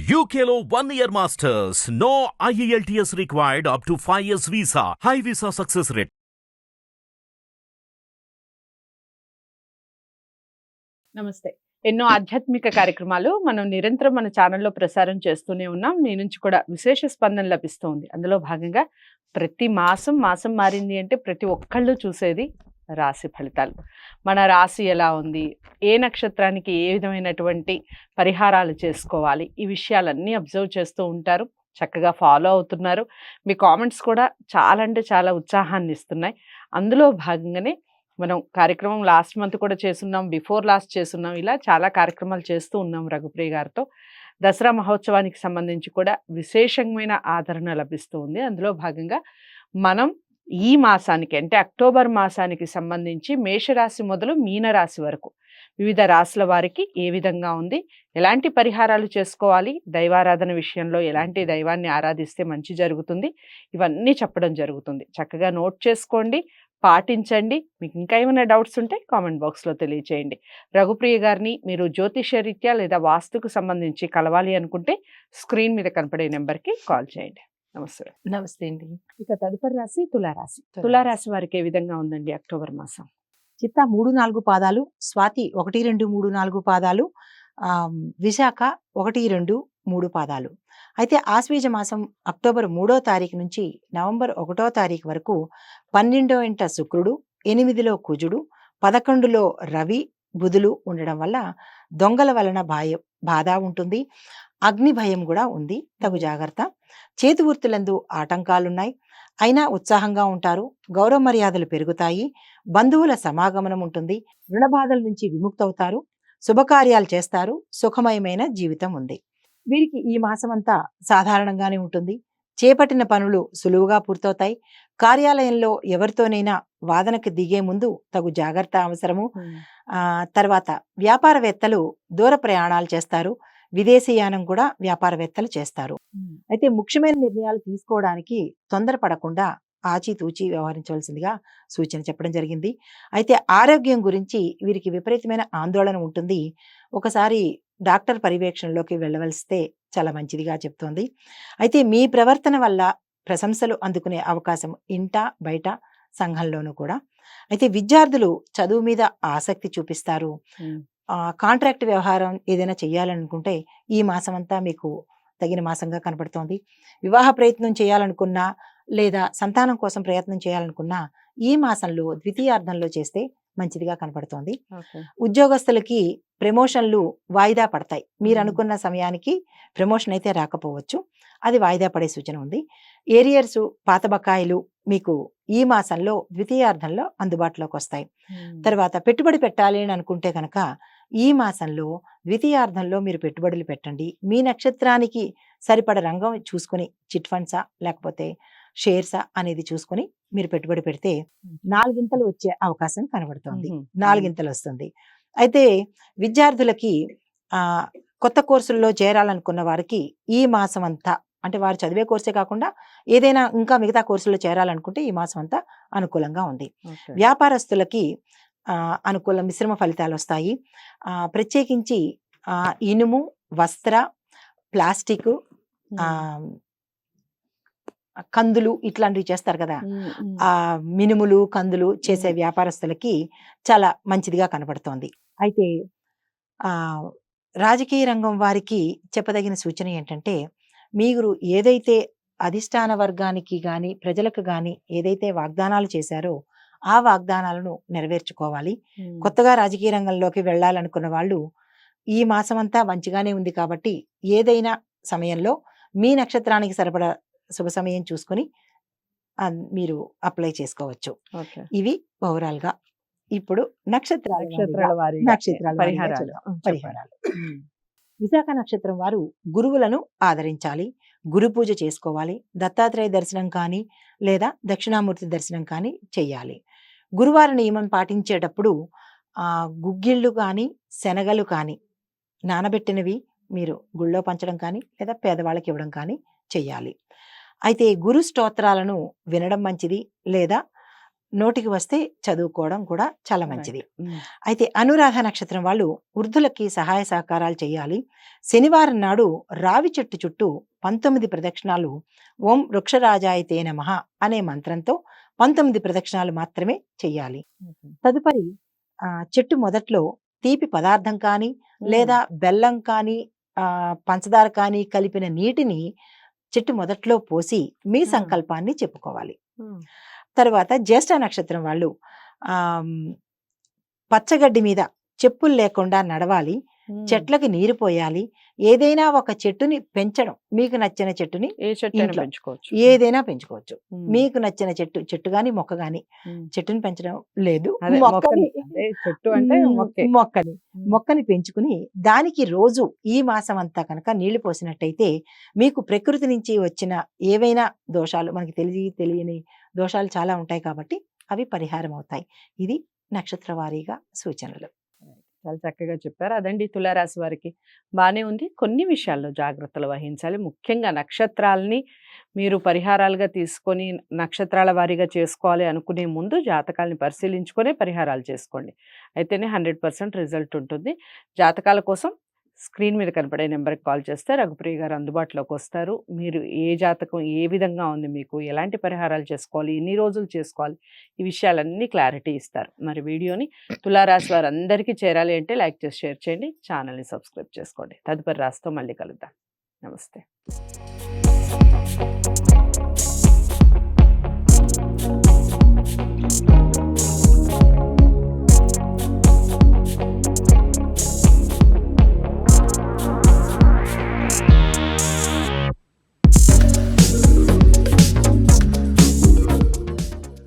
UKLO 1 year masters. No IELTS required up to 5 years visa. High visa success rate. నమస్తే. ఎన్నో ఆధ్యాత్మిక కార్యక్రమాలు మనం నిరంతరం మన ఛానల్లో ప్రసారం చేస్తూనే ఉన్నాం. మీ నుంచి కూడా విశేష స్పందన లభిస్తోంది. అందులో భాగంగా ప్రతి మాసం మారింది అంటే ప్రతి ఒక్కళ్ళు చూసేది రాశి ఫలితాలు. మన రాశి ఎలా ఉంది, ఏ నక్షత్రానికి ఏ విధమైనటువంటి పరిహారాలు చేసుకోవాలి, ఈ విషయాలన్నీ అబ్జర్వ్ చేస్తూ ఉంటారు. చక్కగా ఫాలో అవుతున్నారు. మీ కామెంట్స్ కూడా చాలా అంటే చాలా ఉత్సాహాన్ని ఇస్తున్నాయి. అందులో భాగంగానే మనం కార్యక్రమం లాస్ట్ మంత్ కూడా చేస్తున్నాం, బిఫోర్ లాస్ట్ చేస్తున్నాం, ఇలా చాలా కార్యక్రమాలు చేస్తూ ఉన్నాం రఘుప్రియ గారితో. దసరా మహోత్సవానికి సంబంధించి కూడా విశేషమైన ఆదరణ లభిస్తూ ఉంది. అందులో భాగంగా మనం ఈ మాసానికి అంటే అక్టోబర్ మాసానికి సంబంధించి మేషరాశి మొదలు మీనరాశి వరకు వివిధ రాశుల వారికి ఏ విధంగా ఉంది, ఎలాంటి పరిహారాలు చేసుకోవాలి, దైవారాధన విషయంలో ఎలాంటి దైవాన్ని ఆరాధిస్తే మంచి జరుగుతుంది, ఇవన్నీ చెప్పడం జరుగుతుంది. చక్కగా నోట్ చేసుకోండి, పాటించండి. మీకు ఇంకా ఏమైనా డౌట్స్ ఉంటే కామెంట్ బాక్స్లో తెలియచేయండి. రఘుప్రియ గారిని మీరు జ్యోతిషరీత్యా లేదా వాస్తుకు సంబంధించి కలవాలి అనుకుంటే స్క్రీన్ మీద కనపడే నెంబర్కి కాల్ చేయండి. నమస్తే. నమస్తే అండి. ఇక తదుపరి రాశి తులారాశి. తులారాశి వారికి ఏ విధంగా ఉందండి అక్టోబర్ మాసం? చిత్త 3-4 పాదాలు, స్వాతి 1-2-3-4 పాదాలు, విశాఖ 1-2-3 పాదాలు. అయితే ఆశ్వీజ మాసం అక్టోబర్ 3వ తారీఖు నుంచి నవంబర్ 1వ తారీఖు వరకు 12వ ఇంట శుక్రుడు, 8లో కుజుడు, 11లో రవి, బుధులు ఉండడం వల్ల దొంగల వలన బాధ ఉంటుంది. అగ్ని భయం కూడా ఉంది, తగు జాగ్రత్త. చేతి వృత్తులందు ఆటంకాలున్నాయి, అయినా ఉత్సాహంగా ఉంటారు. గౌరవ మర్యాదలు పెరుగుతాయి. బంధువుల సమాగమనం ఉంటుంది. రుణ బాధల నుంచి విముక్తవుతారు. శుభకార్యాలు చేస్తారు. సుఖమయమైన జీవితం ఉంది. వీరికి ఈ మాసం అంతా సాధారణంగానే ఉంటుంది. చేపట్టిన పనులు సులువుగా పూర్తవుతాయి. కార్యాలయంలో ఎవరితోనైనా వాదనకు దిగే ముందు తగు జాగ్రత్త అవసరము. తర్వాత వ్యాపారవేత్తలు దూర ప్రయాణాలు చేస్తారు. విదేశీయానం కూడా వ్యాపారవేత్తలు చేస్తారు. అయితే ముఖ్యమైన నిర్ణయాలు తీసుకోవడానికి తొందరపడకుండా ఆచితూచి వ్యవహరించవలసిందిగా సూచన చెప్పడం జరిగింది. అయితే ఆరోగ్యం గురించి వీరికి విపరీతమైన ఆందోళన ఉంటుంది. ఒకసారి డాక్టర్ పర్యవేక్షణలోకి వెళ్ళవలసితే చాలా మంచిదిగా చెప్తోంది. అయితే మీ ప్రవర్తన వల్ల ప్రశంసలు అందుకునే అవకాశం ఇంట బయట సంఘంలోనూ కూడా. అయితే విద్యార్థులు చదువు మీద ఆసక్తి చూపిస్తారు. కాంట్రాక్ట్ వ్యవహారం ఏదైనా చేయాలనుకుంటే ఈ మాసం అంతా మీకు తగిన మాసంగా కనపడుతోంది. వివాహ ప్రయత్నం చేయాలనుకున్నా లేదా సంతానం కోసం ప్రయత్నం చేయాలనుకున్నా ఈ మాసంలో ద్వితీయార్థంలో చేస్తే మంచిదిగా కనపడుతోంది. ఉద్యోగస్తులకి ప్రమోషన్లు వాయిదా పడతాయి. మీరు అనుకున్న సమయానికి ప్రమోషన్ అయితే రాకపోవచ్చు, అది వాయిదా పడే సూచన ఉంది. ఏరియర్స్, పాత బకాయిలు మీకు ఈ మాసంలో ద్వితీయార్థంలో అందుబాటులోకి వస్తాయి. తర్వాత పెట్టుబడి పెట్టాలి అని అనుకుంటే కనుక ఈ మాసంలో ద్వితీయార్థంలో మీరు పెట్టుబడులు పెట్టండి. మీ నక్షత్రానికి సరిపడ రంగం చూసుకొని చిట్ ఫండ్సా లేకపోతే షేర్సా అనేది చూసుకొని మీరు పెట్టుబడి పెడితే 4 వచ్చే అవకాశం కనబడుతోంది. 4 వస్తుంది. అయితే విద్యార్థులకి కొత్త కోర్సుల్లో చేరాలనుకున్న వారికి ఈ మాసం అంతా, అంటే వారు చదివే కోర్సే కాకుండా ఏదైనా ఇంకా మిగతా కోర్సుల్లో చేరాలనుకుంటే ఈ మాసం అంతా అనుకూలంగా ఉంది. వ్యాపారస్తులకి అనుకూల మిశ్రమ ఫలితాలు వస్తాయి. ప్రత్యేకించి ఇనుము, వస్త్ర, ప్లాస్టిక్, కందులు ఇట్లాంటివి చేస్తారు కదా, మినుములు కందులు చేసే వ్యాపారస్తులకి చాలా మంచిదిగా కనబడుతోంది. అయితే రాజకీయ రంగం వారికి చెప్పదగిన సూచన ఏంటంటే, మీరు ఏదైతే అధిష్టాన వర్గానికి గాని ప్రజలకు గాని ఏదైతే వాగ్దానాలు చేశారో ఆ వాగ్దానాలను నెరవేర్చుకోవాలి. కొత్తగా రాజకీయ రంగంలోకి వెళ్ళాలనుకున్న వాళ్ళు ఈ మాసం అంతా మంచిగానే ఉంది కాబట్టి ఏదైనా సమయంలో మీ నక్షత్రానికి సరిపడా శుభ సమయం చూసుకొని మీరు అప్లై చేసుకోవచ్చు. ఇవి ఓవరాల్ గా ఇప్పుడు నక్షత్రాల పరిహారాలు. విశాఖ నక్షత్రం వారు గురువులను ఆదరించాలి. గురు పూజ చేసుకోవాలి. దత్తాత్రేయ దర్శనం కానీ లేదా దక్షిణామూర్తి దర్శనం కానీ చెయ్యాలి. గురువార నియమం పాటించేటప్పుడు గుగ్గిళ్ళు కానీ శనగలు కానీ నానబెట్టినవి మీరు గుళ్ళో పంచడం కానీ లేదా పేదవాళ్ళకి ఇవ్వడం కానీ చెయ్యాలి. అయితే గురు స్తోత్రాలను వినడం మంచిది, లేదా నోటికి వస్తే చదువుకోవడం కూడా చాలా మంచిది. ఉమ్, అయితే అనురాధ నక్షత్రం వాళ్ళు వృద్ధులకి సహాయ సహకారాలు చేయాలి. శనివారం నాడు రావి చెట్టు చుట్టూ 19 ప్రదక్షిణాలు ఓం వృక్షరాజాయతే నమః అనే మంత్రంతో 19 ప్రదక్షిణాలు మాత్రమే చెయ్యాలి. తదుపరి చెట్టు మొదట్లో తీపి పదార్థం కానీ లేదా బెల్లం కానీ పంచదార కానీ కలిపిన నీటిని చెట్టు మొదట్లో పోసి మీ సంకల్పాన్ని చెప్పుకోవాలి. ఉమ్, తర్వాత జ్యేష్ఠ నక్షత్రం వాళ్ళు ఆ పచ్చగడ్డి మీద చెప్పులు లేకుండా నడవాలి. ఉమ్. చెట్లకి నీరు పోయాలి. ఏదైనా ఒక చెట్టుని పెంచడం, మీకు నచ్చిన చెట్టుని ఏ చెట్టు అయినా ఇంట్లో పెంచుకోవచ్చు. ఏదైనా పెంచుకోవచ్చు. ఉమ్, మీకు నచ్చిన చెట్టు గాని మొక్క గాని, ఉమ్. చెట్టుని పెంచడం లేదు, అదే మొక్కని అదే చెట్టు అంటే మొక్కే. మొక్కని ఉమ్, మొక్కని పెంచుకుని దానికి రోజు ఈ మాసం అంతా కనుక నీళ్లు పోసినట్టయితే మీకు ప్రకృతి నుంచి వచ్చిన ఏవైనా దోషాలు, మనకి తెలియని దోషాలు చాలా ఉంటాయి కాబట్టి అవి పరిహారం అవుతాయి. ఇది నక్షత్ర వారీగా సూచనలు. చాలా చక్కగా చెప్పారు. అదండి తులారాశి వారికి బానే ఉంది. కొన్ని విషయాల్లో జాగ్రత్తలు వహించాలి. ముఖ్యంగా నక్షత్రాలని మీరు పరిహారాలుగా తీసుకొని నక్షత్రాల వారీగా చేసుకోవాలి అనుకునే ముందు జాతకాలని పరిశీలించుకొనే పరిహారాలు చేసుకోండి. అయితేనే 100% రిజల్ట్ ఉంటుంది. జాతకాల కోసం స్క్రీన్ మీద కనపడే నెంబర్కి కాల్ చేస్తే రఘుప్రియ గారు అందుబాటులోకి వస్తారు. మీరు ఏ జాతకం ఏ విధంగా ఉంది, మీకు ఎలాంటి పరిహారాలు చేసుకోవాలి, ఎన్ని రోజులు చేసుకోవాలి, ఈ విషయాలన్నీ క్లారిటీ ఇస్తారు. మరి వీడియోని తులారాశి వారందరికీ చేరాలి అంటే లైక్ చేసి షేర్ చేయండి, ఛానల్ని సబ్స్క్రైబ్ చేసుకోండి. తదుపరి రాశితో మళ్ళీ కలుద్దాం. నమస్తే.